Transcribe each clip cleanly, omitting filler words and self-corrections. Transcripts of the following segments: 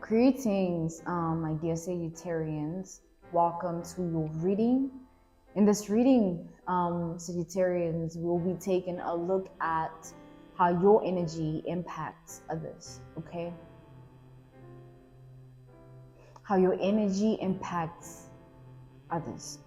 Greetings, my dear Sagittarians. Welcome to your reading. In this reading, Sagittarians will be taking a look at how your energy impacts others, okay? How your energy impacts others.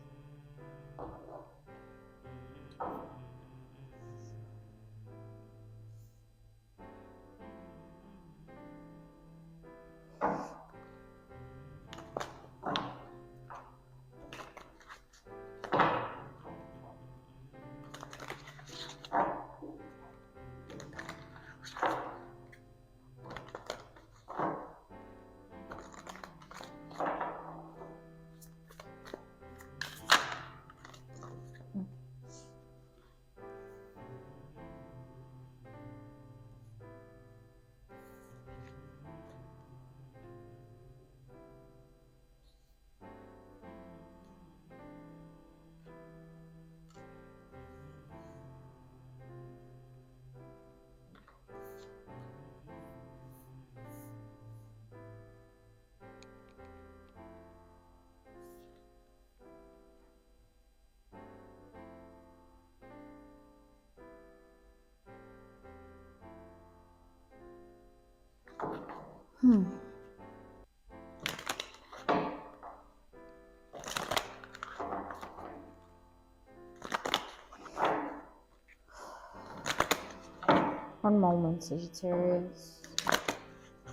One moment, Sagittarius.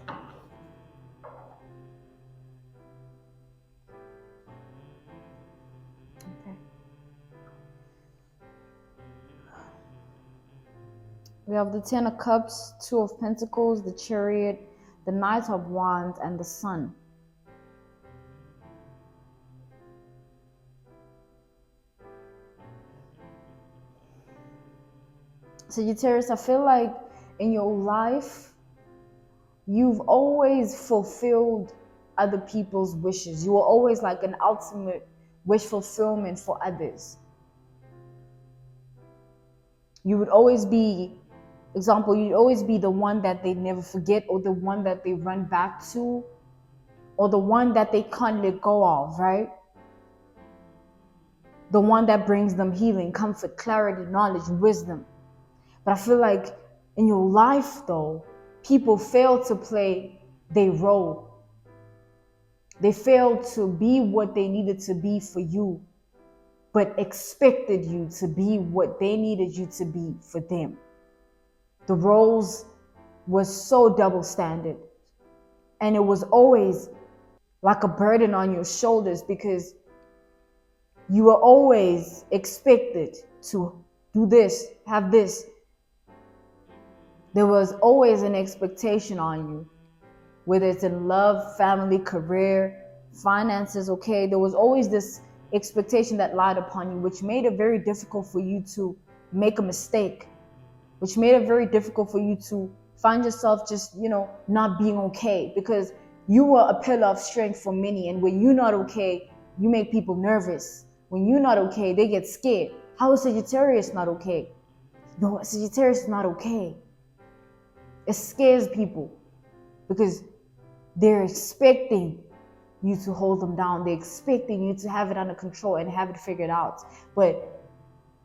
Okay. We have the Ten of Cups, Two of Pentacles, the Chariot, the Knight of Wands, and the Sun. Sagittarius, I feel like in your life, you've always fulfilled other people's wishes. You were always like an ultimate wish fulfillment for others. You would always be, example, you'd always be the one that they never forget, or the one that they run back to, or the one that they can't let go of, right? The one that brings them healing, comfort, clarity, knowledge, wisdom. But I feel like in your life, though, people fail to play their role. They failed to be what they needed to be for you, but expected you to be what they needed you to be for them. The roles was so double standard, and it was always like a burden on your shoulders because you were always expected to do this, have this. There was always an expectation on you, whether it's in love, family, career, finances, okay? There was always this expectation that lied upon you, which made it very difficult for you to make a mistake, which made it very difficult for you to find yourself just, not being okay, because you were a pillar of strength for many. And when you're not okay, you make people nervous. When you're not okay, they get scared. How is Sagittarius not okay? No, Sagittarius is not okay. It scares people because they're expecting you to hold them down. They're expecting you to have it under control and have it figured out. But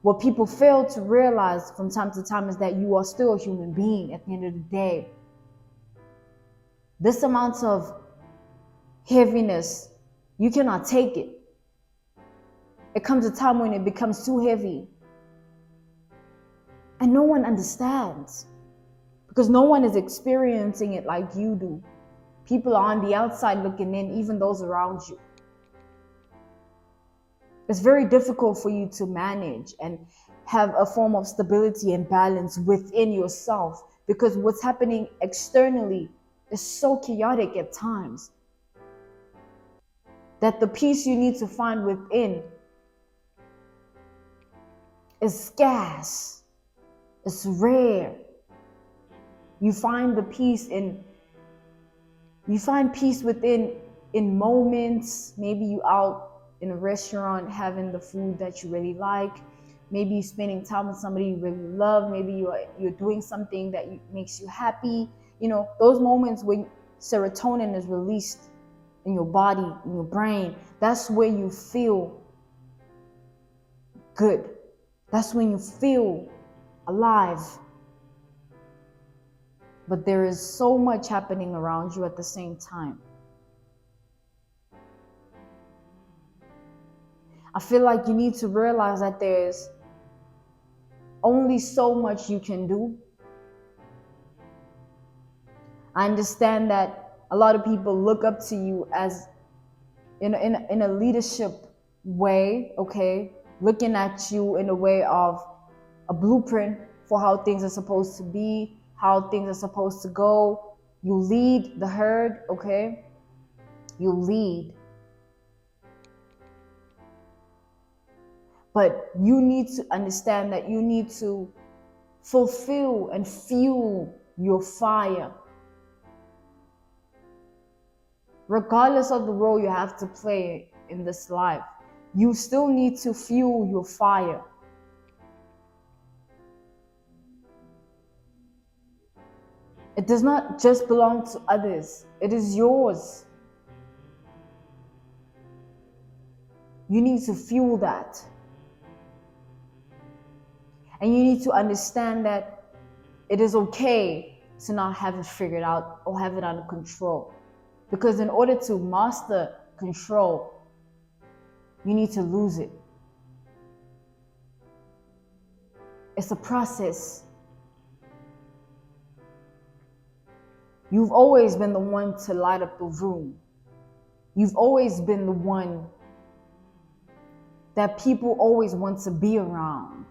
what people fail to realize from time to time is that you are still a human being at the end of the day. This amount of heaviness, you cannot take it. It comes a time when it becomes too heavy. And no one understands because no one is experiencing it like you do. People are on the outside looking in, even those around you. It's very difficult for you to manage and have a form of stability and balance within yourself because what's happening externally is so chaotic at times that the peace you need to find within is scarce. It's rare. You find peace within in moments. Maybe you out in a restaurant having the food that you really like. Maybe you're spending time with somebody you really love. Maybe you're doing something that makes you happy. Those moments when serotonin is released in your body, in your brain. That's where you feel good. That's when you feel alive. But there is so much happening around you at the same time. I feel like you need to realize that there's only so much you can do. I understand that a lot of people look up to you as in a leadership way, okay? Looking at you in a way of a blueprint for how things are supposed to be, how things are supposed to go. You lead the herd, okay? You lead. But you need to understand that you need to fulfill and fuel your fire. Regardless of the role you have to play in this life, you still need to fuel your fire. It does not just belong to others. It is yours. You need to fuel that. And you need to understand that it is okay to not have it figured out or have it under control. Because in order to master control, you need to lose it. It's a process. You've always been the one to light up the room. You've always been the one that people always want to be around.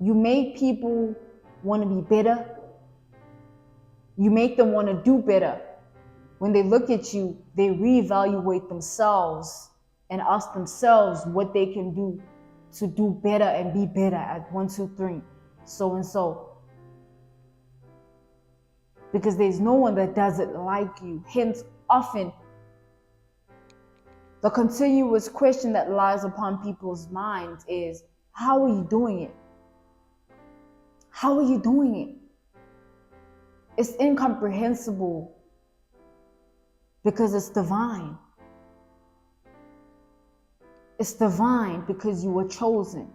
You make people want to be better. You make them want to do better. When they look at you, they reevaluate themselves and ask themselves what they can do to do better and be better at 1, 2, 3, so and so. Because there's no one that does it like you. Hence, often, the continuous question that lies upon people's minds is, how are you doing it? How are you doing it? It's incomprehensible because it's divine. It's divine because you were chosen.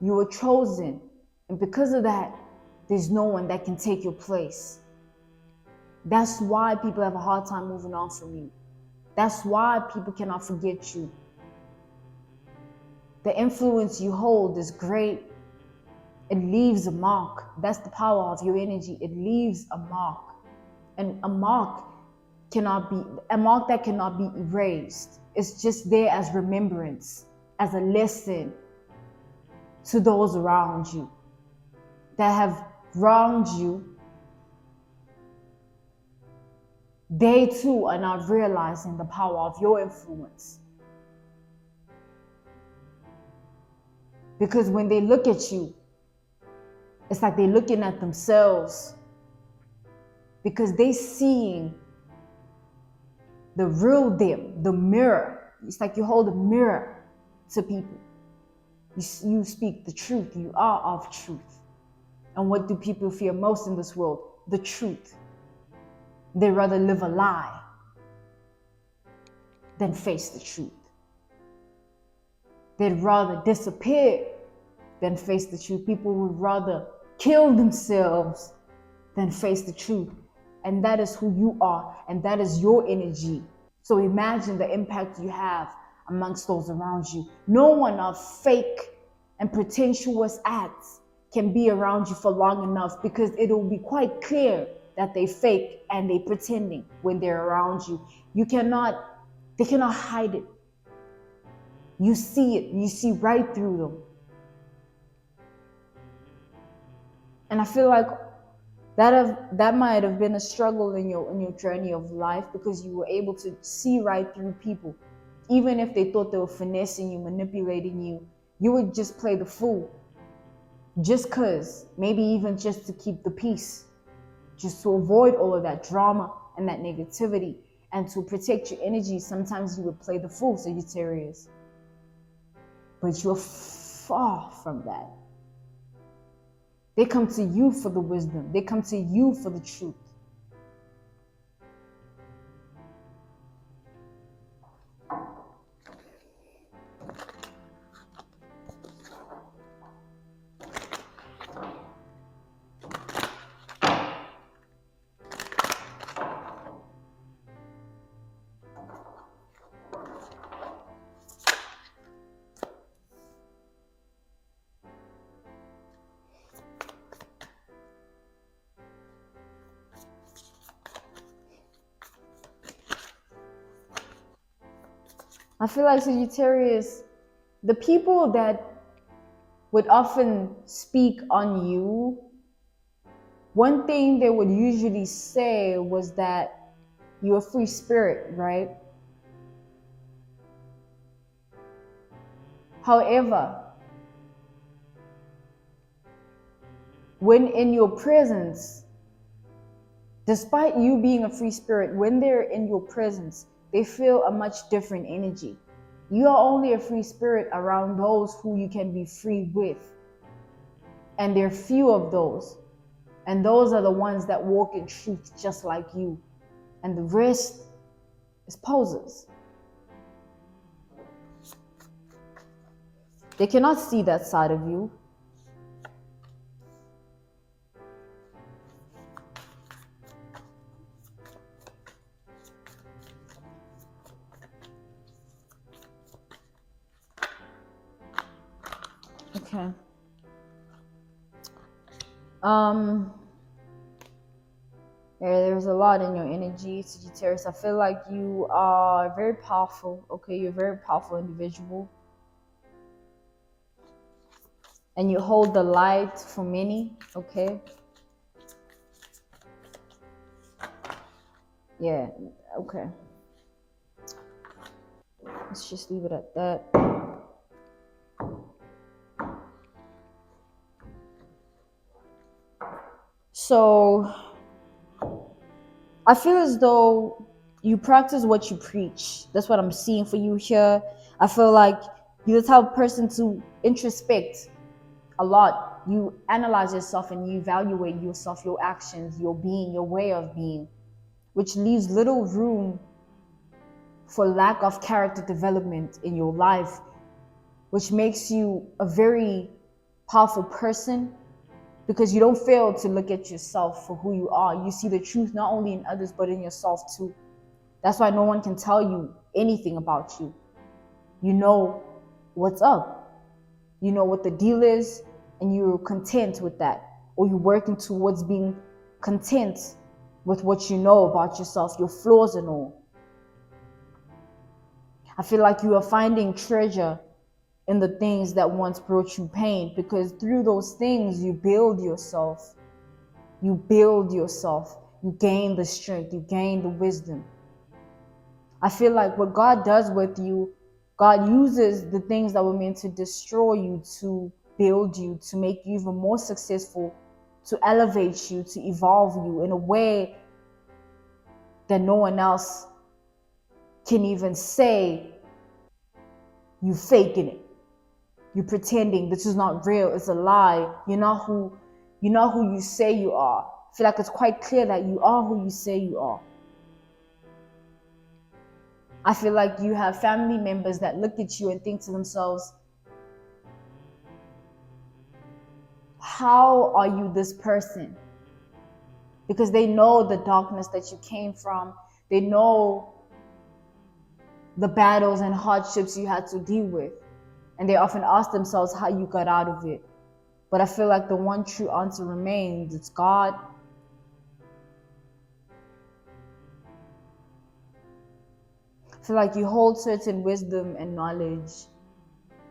You were chosen. And because of that, there's no one that can take your place. That's why people have a hard time moving on from you. That's why people cannot forget you. The influence you hold is great. It leaves a mark. That's the power of your energy. It leaves a mark. And a mark that cannot be erased. It's just there as remembrance, as a lesson to those around you that have wronged you. They too are not realizing the power of your influence. Because when they look at you, it's like they're looking at themselves. Because they're seeing the real them, the mirror. It's like you hold a mirror to people. You speak the truth. You are of truth. And what do people fear most in this world? The truth. They rather live a lie than face the truth. They'd rather disappear than face the truth. People would rather kill themselves than face the truth. And that is who you are, and that is your energy. So imagine the impact you have amongst those around you. No one of fake and pretentious acts can be around you for long enough, because it will be quite clear that they fake and they pretending when they're around you. They cannot hide it. You see it. You see right through them. And I feel like that might have been a struggle in your journey of life, because you were able to see right through people. Even if they thought they were finessing you, manipulating you, you would just play the fool. Just cause, maybe even just to keep the peace, just to avoid all of that drama and that negativity, and to protect your energy. Sometimes you would play the fool, Sagittarius. But you're far from that. They come to you for the wisdom. They come to you for the truth. I feel like Sagittarius, the people that would often speak on you, one thing they would usually say was that you're a free spirit, right? However, when in your presence, despite you being a free spirit, when they're in your presence, they feel a much different energy. You are only a free spirit around those who you can be free with. And there are few of those. And those are the ones that walk in truth just like you. And the rest is posers. They cannot see that side of you. Okay. There's a lot in your energy, Sagittarius. I feel like you are very powerful. Okay, you're a very powerful individual. And you hold the light for many, okay? Yeah, okay. Let's just leave it at that. So, I feel as though you practice what you preach. That's what I'm seeing for you here. I feel like you're the type of person to introspect a lot. You analyze yourself and you evaluate yourself, your actions, your being, your way of being, which leaves little room for lack of character development in your life, which makes you a very powerful person because you don't fail to look at yourself for who you are. You see the truth not only in others, but in yourself too. That's why no one can tell you anything about you. You know what's up. You know what the deal is, and you're content with that. Or you're working towards being content with what you know about yourself, your flaws and all. I feel like you are finding treasure in the things that once brought you pain, because through those things you build yourself. You build yourself. You gain the strength. You gain the wisdom. I feel like what God does with you, God uses the things that were meant to destroy you to build you, to make you even more successful, to elevate you, to evolve you in a way that no one else can even say you faking it. You're pretending this is not real. It's a lie. You're not who you say you are. I feel like it's quite clear that you are who you say you are. I feel like you have family members that look at you and think to themselves, how are you this person? Because they know the darkness that you came from. They know the battles and hardships you had to deal with. And they often ask themselves how you got out of it. But I feel like the one true answer remains. It's God. I feel like you hold certain wisdom and knowledge.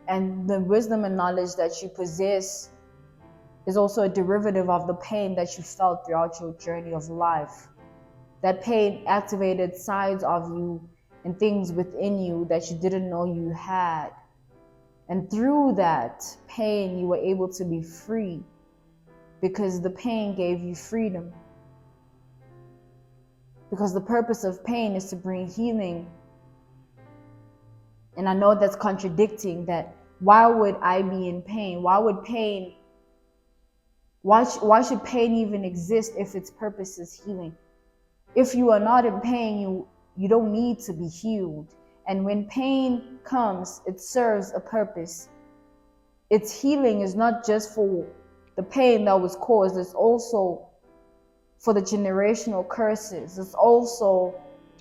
And the wisdom and knowledge that you possess is also a derivative of the pain that you felt throughout your journey of life. That pain activated sides of you and things within you that you didn't know you had. And through that pain, you were able to be free because the pain gave you freedom. Because the purpose of pain is to bring healing. And I know that's contradicting that. Why would I be in pain? Why would pain Why should pain even exist if its purpose is healing? If you are not in pain, you don't need to be healed. And when pain comes, it serves a purpose. Its healing is not just for the pain that was caused, it's also for the generational curses. It's also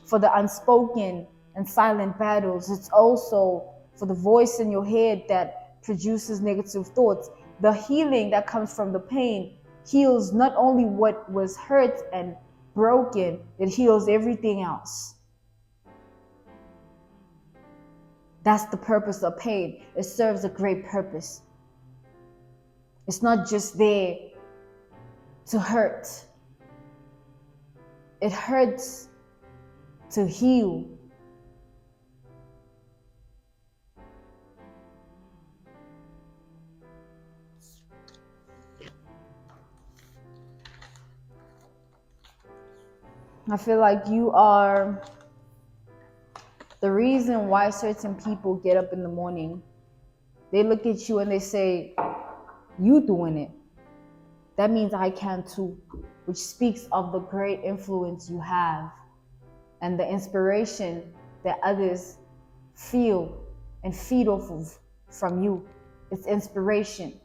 for the unspoken and silent battles. It's also for the voice in your head that produces negative thoughts. The healing that comes from the pain heals not only what was hurt and broken, it heals everything else. That's the purpose of pain. It serves a great purpose. It's not just there to hurt. It hurts to heal. I feel like you are the reason why certain people get up in the morning. They look at you and they say, "You doing it. That means I can too," which speaks of the great influence you have and the inspiration that others feel and feed off of from you. It's inspiration.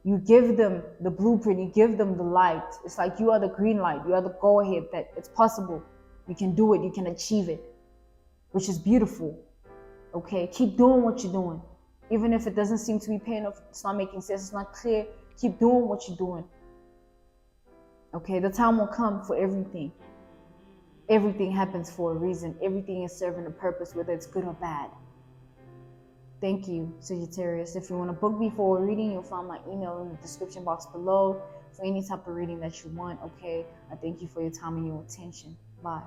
You give them the blueprint, you give them the light. It's like you are the green light, you are the go ahead that it's possible. You can do it, you can achieve it, which is beautiful. Okay, keep doing what you're doing. Even if it doesn't seem to be paying off, it's not making sense, it's not clear, keep doing what you're doing. Okay, the time will come for everything. Everything happens for a reason. Everything is serving a purpose, whether it's good or bad. Thank you, Sagittarius. If you want to book me for a reading, you'll find my email in the description box below for any type of reading that you want. Okay, I thank you for your time and your attention. Bye.